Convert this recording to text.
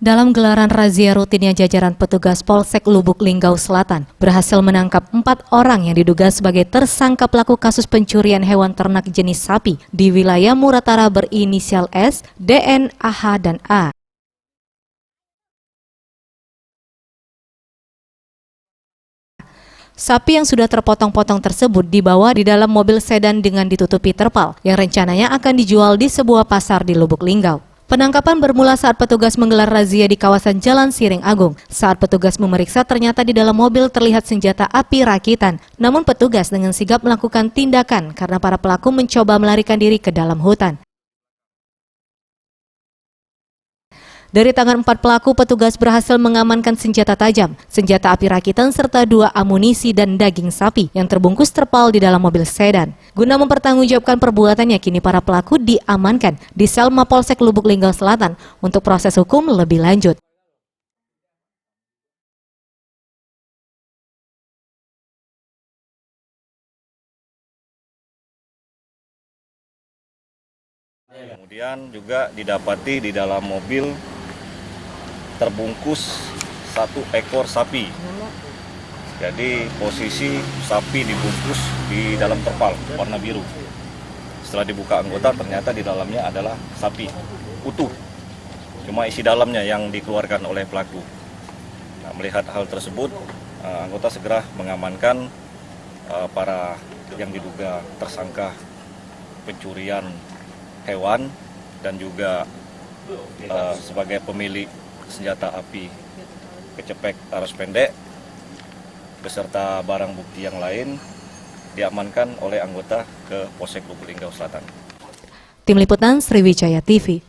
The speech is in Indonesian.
Dalam gelaran razia rutinnya jajaran petugas Polsek Lubuk Linggau Selatan berhasil menangkap 4 orang yang diduga sebagai tersangka pelaku kasus pencurian hewan ternak jenis sapi di wilayah Muratara berinisial S, DN, AH, dan A. Sapi yang sudah terpotong-potong tersebut dibawa di dalam mobil sedan dengan ditutupi terpal yang rencananya akan dijual di sebuah pasar di Lubuk Linggau. Penangkapan bermula saat petugas menggelar razia di kawasan Jalan Siring Agung. Saat petugas memeriksa, ternyata di dalam mobil terlihat senjata api rakitan. Namun petugas dengan sigap melakukan tindakan karena para pelaku mencoba melarikan diri ke dalam hutan. Dari tangan 4 pelaku, petugas berhasil mengamankan senjata tajam, senjata api rakitan, serta 2 amunisi dan daging sapi yang terbungkus terpal di dalam mobil sedan. Guna mempertanggungjawabkan perbuatannya, kini para pelaku diamankan di sel Mapolsek Lubuk Linggau Selatan untuk proses hukum lebih lanjut. Kemudian juga didapati di dalam mobil terbungkus 1 ekor sapi. Jadi posisi sapi dibungkus di dalam terpal warna biru. Setelah dibuka anggota, ternyata di dalamnya adalah sapi utuh. Cuma isi dalamnya yang dikeluarkan oleh pelaku. Nah, melihat hal tersebut, anggota segera mengamankan para yang diduga tersangka pencurian hewan dan juga sebagai pemilik senjata api kecepek arus pendek beserta barang bukti yang lain diamankan oleh anggota ke Polsek Lubuk Linggau Selatan. Tim Liputan Sriwijaya TV.